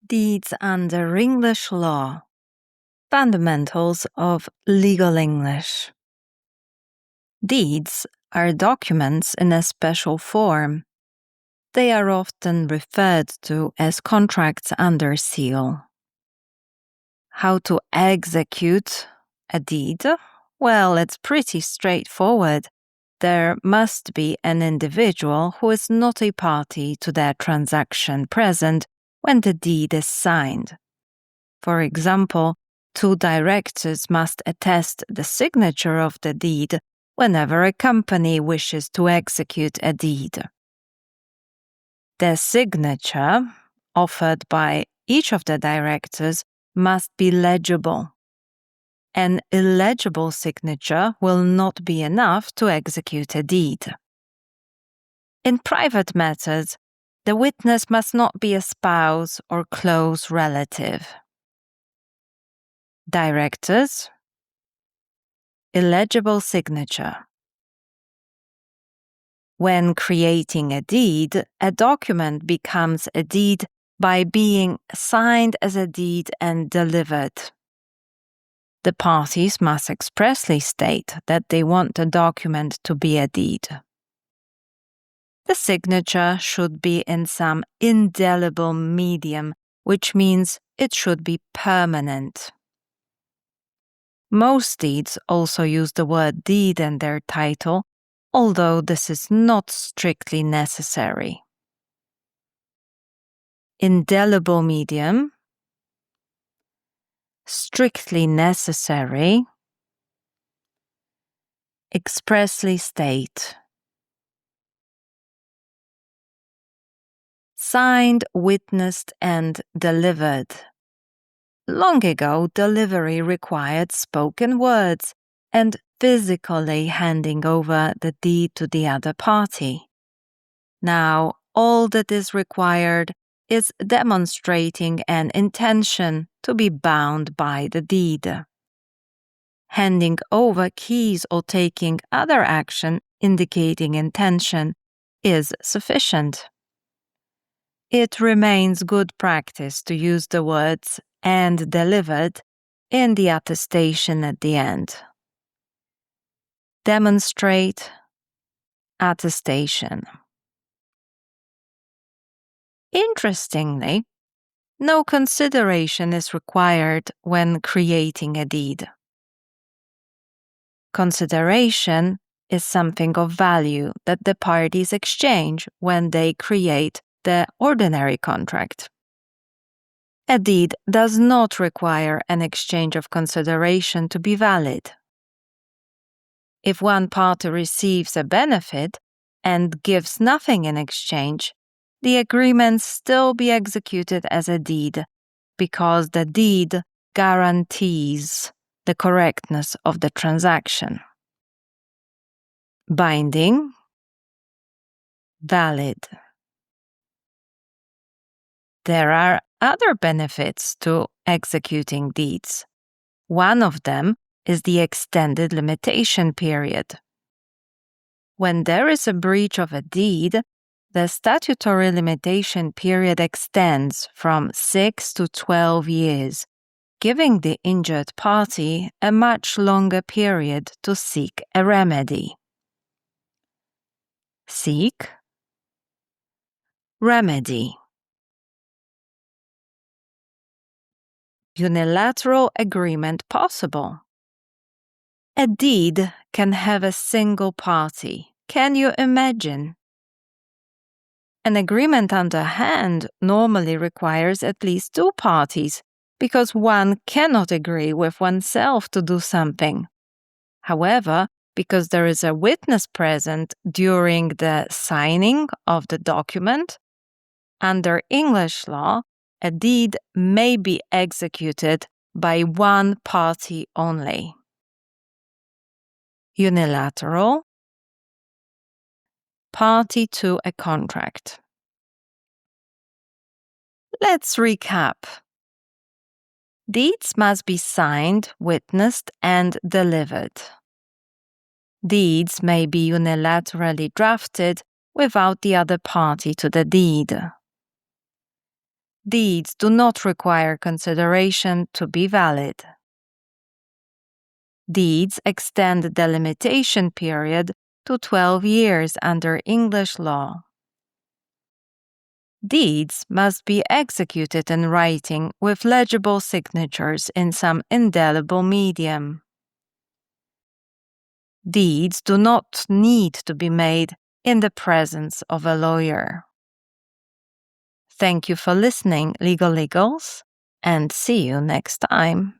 Deeds under English law. Fundamentals of legal English. Deeds are documents in a special form. They are often referred to as contracts under seal. How to execute a deed? Well, it's pretty straightforward. There must be an individual who is not a party to that transaction present when the deed is signed. For example, 2 directors must attest the signature of the deed whenever a company wishes to execute a deed. The signature offered by each of the directors must be legible. An illegible signature will not be enough to execute a deed. In private matters, the witness must not be a spouse or close relative. Directors, illegible signature. When creating a deed, a document becomes a deed by being signed as a deed and delivered. The parties must expressly state that they want the document to be a deed. The signature should be in some indelible medium, which means it should be permanent. Most deeds also use the word deed in their title, although this is not strictly necessary. Indelible medium, strictly necessary, expressly state. Signed, witnessed, and delivered. Long ago, delivery required spoken words and physically handing over the deed to the other party. Now, all that is required is demonstrating an intention to be bound by the deed. Handing over keys or taking other action indicating intention is sufficient. It remains good practice to use the words "and delivered" in the attestation at the end. Demonstrate, attestation. Interestingly, no consideration is required when creating a deed. Consideration is something of value that the parties exchange when they create the ordinary contract. A deed does not require an exchange of consideration to be valid. If one party receives a benefit and gives nothing in exchange, the agreement still be executed as a deed because the deed guarantees the correctness of the transaction. Binding, valid. There are other benefits to executing deeds. One of them is the extended limitation period. When there is a breach of a deed, the statutory limitation period extends from 6 to 12 years, giving the injured party a much longer period to seek a remedy. Seek, remedy. Unilateral agreement possible. A deed can have a single party. Can you imagine? An agreement underhand normally requires at least 2 parties because one cannot agree with oneself to do something. However, because there is a witness present during the signing of the document, under English law, a deed may be executed by one party only. Unilateral, party to a contract. Let's recap. Deeds must be signed, witnessed, and delivered. Deeds may be unilaterally drafted without the other party to the deed. Deeds do not require consideration to be valid. Deeds extend the limitation period to 12 years under English law. Deeds must be executed in writing with legible signatures in some indelible medium. Deeds do not need to be made in the presence of a lawyer. Thank you for listening, Legal Legals, and see you next time.